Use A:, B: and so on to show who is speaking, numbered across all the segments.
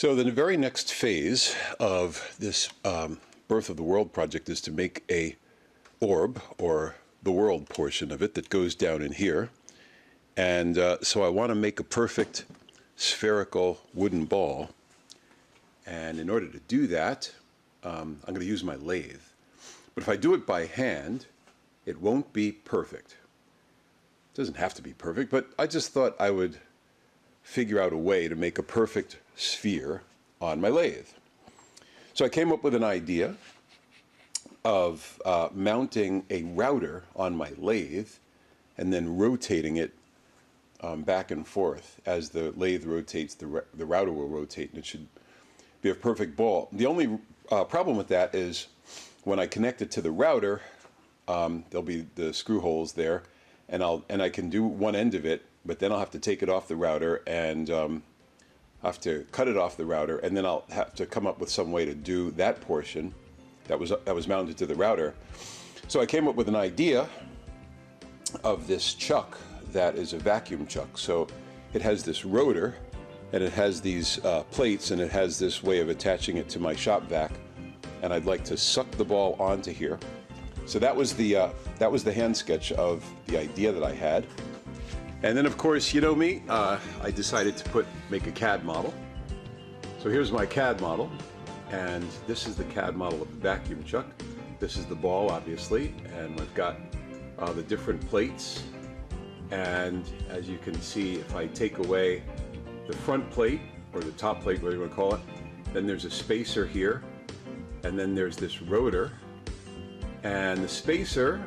A: So the very next phase of this Birth of the World project is to make a orb, or the world portion of it, that goes down in here. And so I want to make a perfect spherical wooden ball. And in order to do that, I'm going to use my lathe. But if I do it by hand, it won't be perfect. It doesn't have to be perfect, but I just thought I would figure out a way to make a perfect sphere on my lathe. So I came up with an idea of mounting a router on my lathe and then rotating it back and forth. As the lathe rotates, the router will rotate, and it should be a perfect ball. The only problem with that is when I connect it to the router, there'll be the screw holes there, and I can do one end of it, but then I'll have to take it off the router and have to cut it off the router, and then I'll have to come up with some way to do that portion that was mounted to the router. So I came up with an idea of this chuck that is a vacuum chuck. So it has this rotor, and it has these plates, and it has this way of attaching it to my shop vac, and I'd like to suck the ball onto here. So that was the hand sketch of the idea that I had. And then, of course, you know me, I decided to make a CAD model. So here's my CAD model, and this is the CAD model of the vacuum chuck. This is the ball, obviously, and I've got the different plates. And as you can see, if I take away the front plate, or the top plate, whatever you want to call it, then there's a spacer here, and then there's this rotor, and the spacer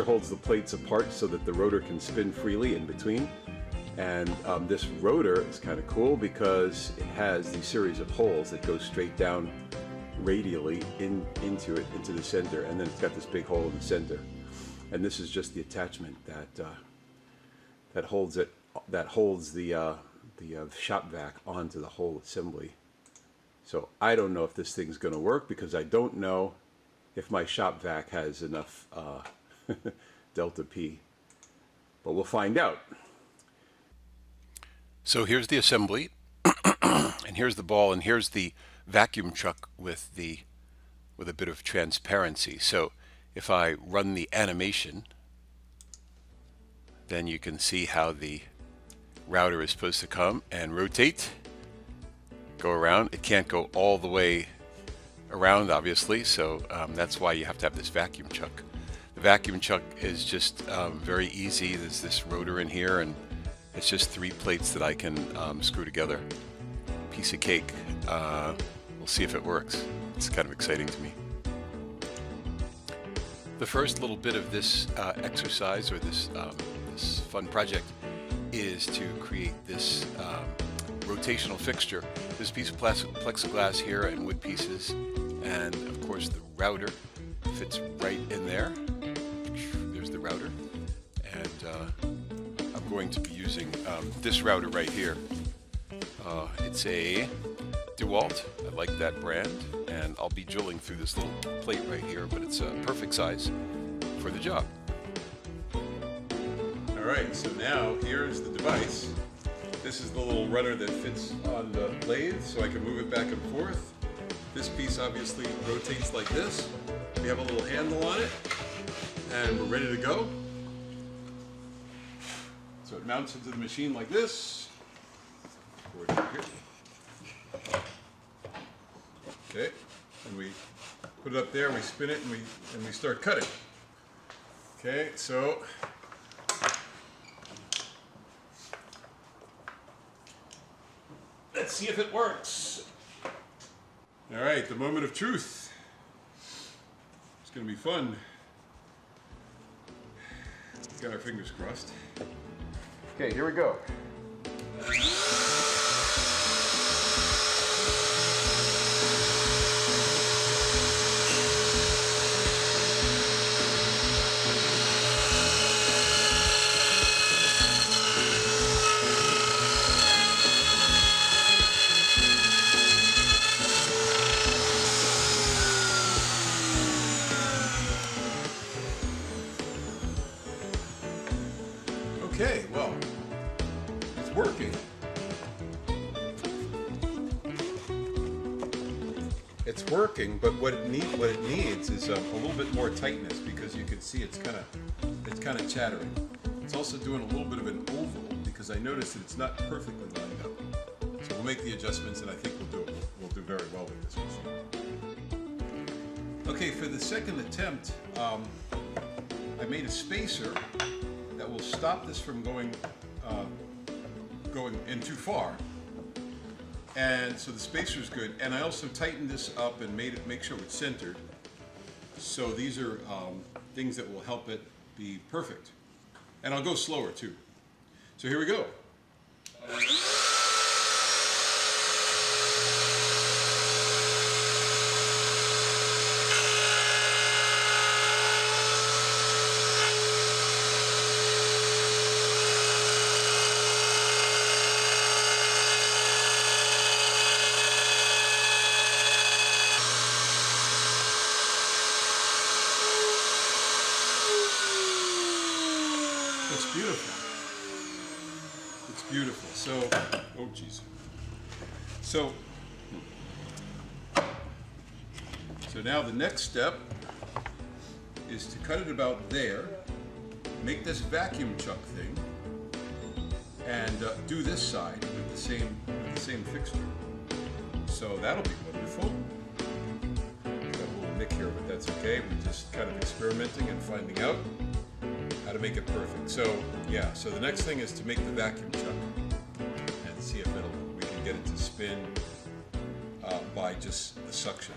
A: holds the plates apart so that the rotor can spin freely in between. And this rotor is kind of cool because it has these series of holes that go straight down radially into the center, and then it's got this big hole in the center. And this is just the attachment that holds the shop vac onto the whole assembly. So I don't know if this thing's going to work, because I don't know if my shop vac has enough delta P, but we'll find out. So here's the assembly, and here's the ball, and here's the vacuum chuck with a bit of transparency. So if I run the animation, then you can see how the router is supposed to come and rotate, go around. It can't go all the way around, obviously, so that's why you have to have this vacuum chuck. The vacuum chuck is just very easy. There's this rotor in here, and it's just 3 plates that I can screw together. Piece of cake. We'll see if it works. It's kind of exciting to me. The first little bit of this exercise, or this fun project, is to create this rotational fixture. This piece of plexiglass here and wood pieces, and of course the router fits right in there. There's the router, and I'm going to be using this router right here. It's a DeWalt. I like that brand, and I'll be drilling through this little plate right here, but it's a perfect size for the job. Alright, so now here's the device. This is the little rudder that fits on the lathe, so I can move it back and forth. This piece obviously rotates like this. We have a little handle on it, and we're ready to go. So it mounts into the machine like this. Okay, and we put it up there, we spin it, and we start cutting. Okay, so let's see if it works. All right, the moment of truth. It's going to be fun. Got our fingers crossed. Okay, here we go. Okay, well, it's working. working, but what it needs is a little bit more tightness, because you can see it's kind of chattering. It's also doing a little bit of an oval because I noticed that it's not perfectly lined up. So we'll make the adjustments, and I think we'll do very well with this machine. Okay, for the second attempt, I made a spacer that will stop this from going in too far. And so the spacer is good, and I also tightened this up and make sure it's centered. So these are things that will help it be perfect. And I'll go slower too. So here we go. It's beautiful. It's beautiful. So, oh geez. So now the next step is to cut it about there, make this vacuum chuck thing, and do this side with the same fixture. So that'll be wonderful. Got a little nick here, but that's okay. We're just kind of experimenting and finding out how to make it perfect. So yeah, so the next thing is to make the vacuum chuck and see if we can get it to spin by just the suction.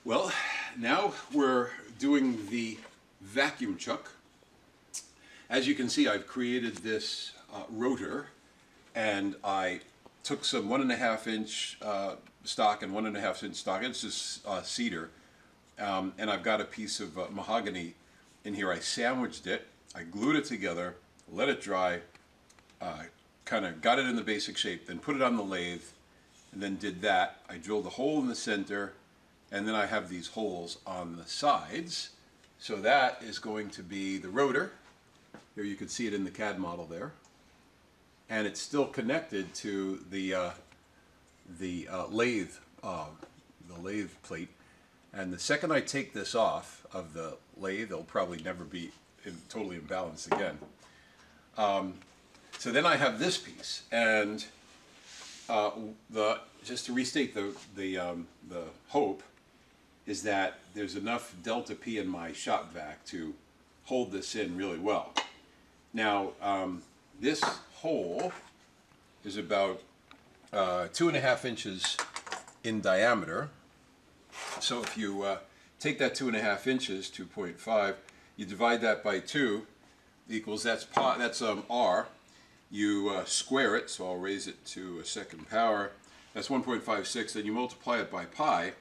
A: Well, now we're doing the vacuum chuck. As you can see, I've created this rotor, and I took some 1.5 inch stock and 1.5 inch stock. It's just cedar. And I've got a piece of mahogany in here. I sandwiched it, I glued it together, let it dry, kind of got it in the basic shape, then put it on the lathe, and then did that. I drilled a hole in the center, and then I have these holes on the sides. So that is going to be the rotor. Here you can see it in the CAD model there. And it's still connected to the lathe plate. And the second I take this off of the lathe, it'll probably never be totally in balance again. So then I have this piece, and just to restate the hope is that there's enough delta P in my shop vac to hold this in really well. Now this hole is about 2.5 inches in diameter. So if you take that 2.5 inches, 2.5, you divide that by 2 equals, that's R. You square it, so I'll raise it to a second power. That's 1.56. Then you multiply it by pi,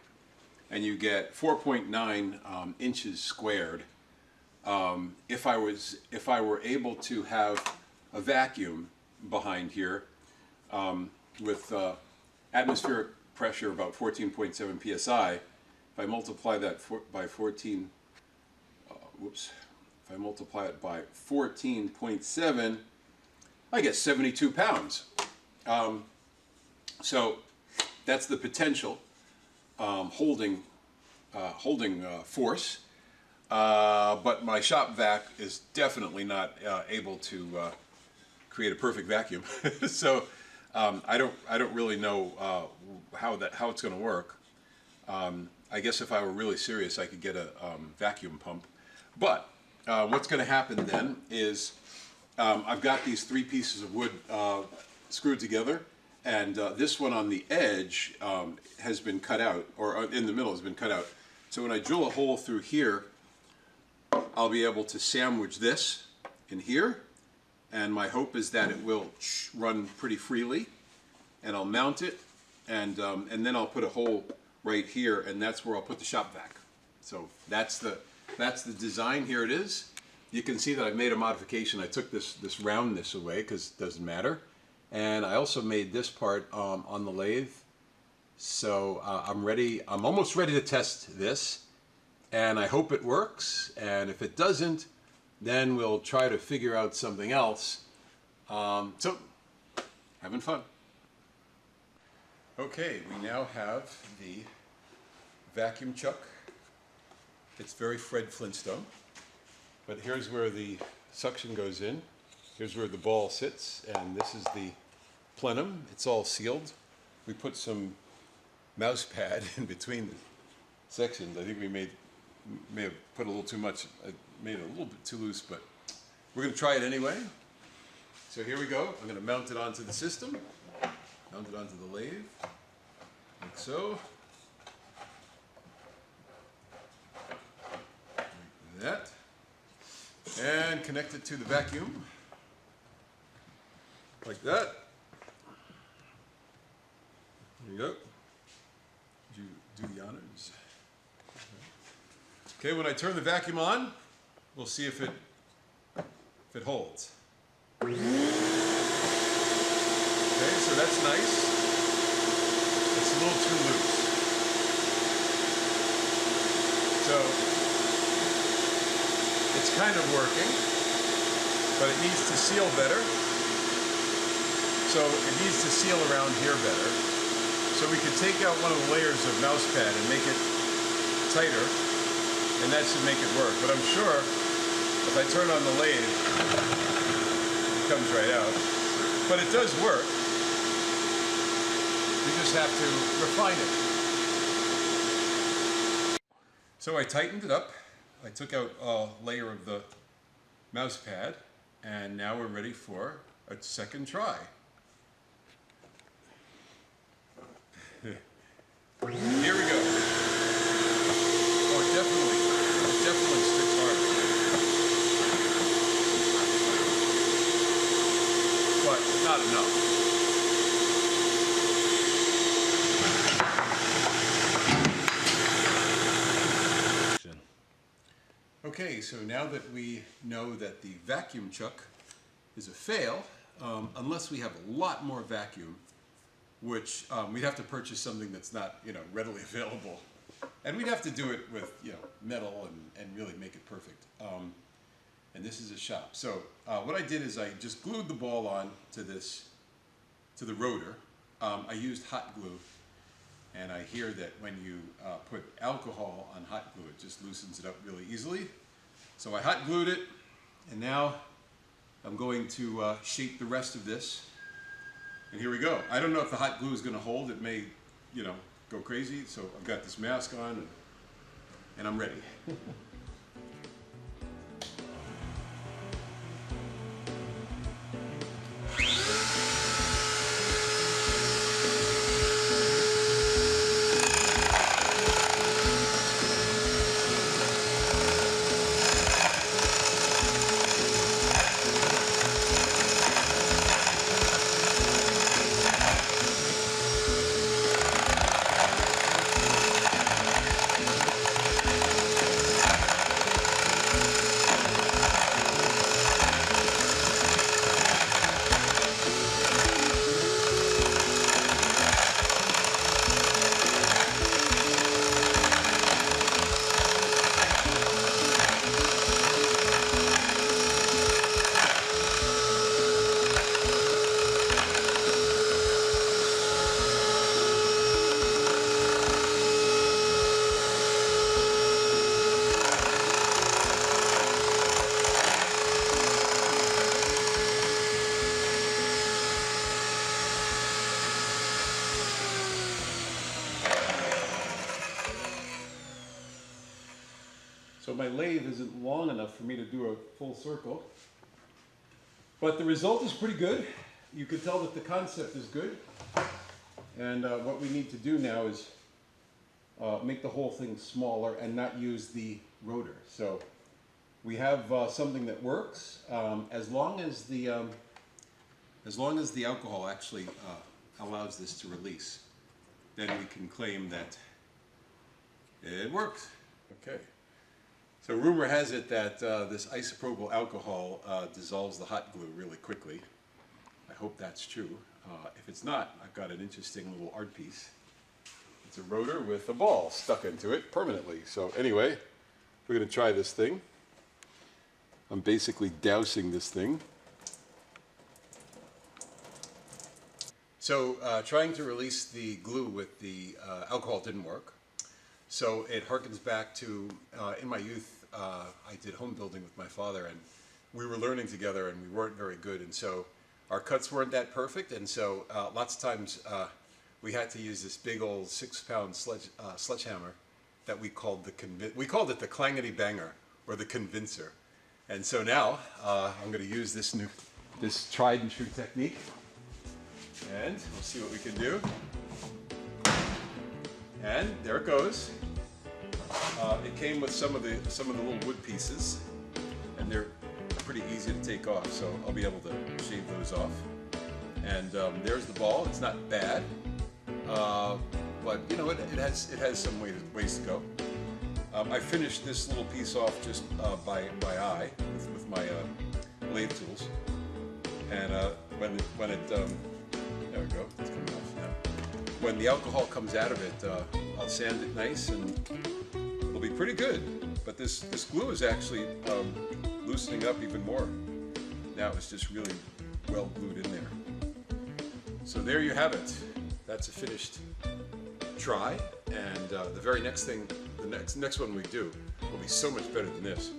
A: and you get 4.9 inches squared. If I were able to have a vacuum behind here with atmospheric pressure about 14.7 psi, if I multiply that by 14, if I multiply it by 14.7, I get 72 pounds. So that's the potential holding force. But my shop vac is definitely not able to create a perfect vacuum. So I don't really know how it's going to work. I guess if I were really serious, I could get a vacuum pump. But what's going to happen then is I've got these 3 pieces of wood screwed together, and this one on the edge has been cut out, or in the middle has been cut out. So when I drill a hole through here, I'll be able to sandwich this in here, and my hope is that it will run pretty freely, and I'll mount it, and then I'll put a hole right here, and that's where I'll put the shop vac. So that's the design. Here it is. You can see that I've made a modification. I took this roundness away because it doesn't matter, and I also made this part on the lathe. So I'm almost ready to test this, and I hope it works. And if it doesn't, then we'll try to figure out something else. So having fun. Okay, we now have the vacuum chuck. It's very Fred Flintstone, but here's where the suction goes in. Here's where the ball sits, and this is the plenum. It's all sealed. We put some mouse pad in between the sections. I think we may have put a little too much. I made it a little bit too loose, but we're going to try it anyway. So here we go. I'm going to mount it onto the system, mount it onto the lathe, like so. Like that. And connect it to the vacuum, like that. There you go. Did you do the honors? Okay, when I turn the vacuum on, we'll see if it holds. Okay, so that's nice. It's a little too loose. So it's kind of working, but it needs to seal better. So it needs to seal around here better. So we could take out one of the layers of mouse pad and make it tighter, and that should make it work. But I'm sure if I turn on the lathe, it comes right out. But it does work. We just have to refine it. So I tightened it up. I took out a layer of the mouse pad, and now we're ready for a second try. Here we go. Oh, it definitely sticks hard. But not enough. Okay, so now that we know that the vacuum chuck is a fail, unless we have a lot more vacuum, which we'd have to purchase something that's not, readily available. And we'd have to do it with, metal and really make it perfect. And this is a shop. So what I did is I just glued the ball on to the rotor. I used hot glue. And I hear that when you put alcohol on hot glue, it just loosens it up really easily. So I hot glued it, and now I'm going to shape the rest of this. And here we go. I don't know if the hot glue is going to hold. It may, go crazy. So I've got this mask on, and I'm ready. So my lathe isn't long enough for me to do a full circle. But the result is pretty good. You can tell that the concept is good. And what we need to do now is make the whole thing smaller and not use the rotor. So we have something that works as long as the alcohol actually allows this to release. Then we can claim that it works. Okay. So rumor has it that this isopropyl alcohol dissolves the hot glue really quickly. I hope that's true. If it's not, I've got an interesting little art piece. It's a rotor with a ball stuck into it permanently. So anyway, we're going to try this thing. I'm basically dousing this thing. So trying to release the glue with the alcohol didn't work. So it harkens back to, in my youth, I did home building with my father, and we were learning together, and we weren't very good, and so our cuts weren't that perfect, and so lots of times we had to use this big old 6-pound sledgehammer that we called it the clangety banger, or the convincer. And so now I'm going to use this tried and true technique, and we'll see what we can do. And there it goes. It came with some of the little wood pieces, and they're pretty easy to take off, so I'll be able to shave those off. And there's the ball. It's not bad, but you know it has some ways to go. I finished this little piece off just by eye with my lathe tools, and when it there we go, it's coming off now. When the alcohol comes out of it, I'll sand it nice, and it'll be pretty good. But this glue is actually loosening up even more. Now it's just really well glued in there. So there you have it. That's a finished try, and the very next thing, the next one we do will be so much better than this,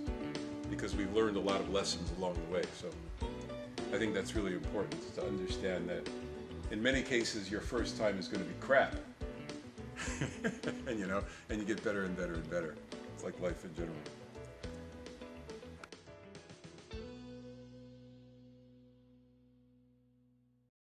A: because we've learned a lot of lessons along the way. So I think that's really important to understand that in many cases your first time is going to be crap. And you get better and better and better. It's like life in general.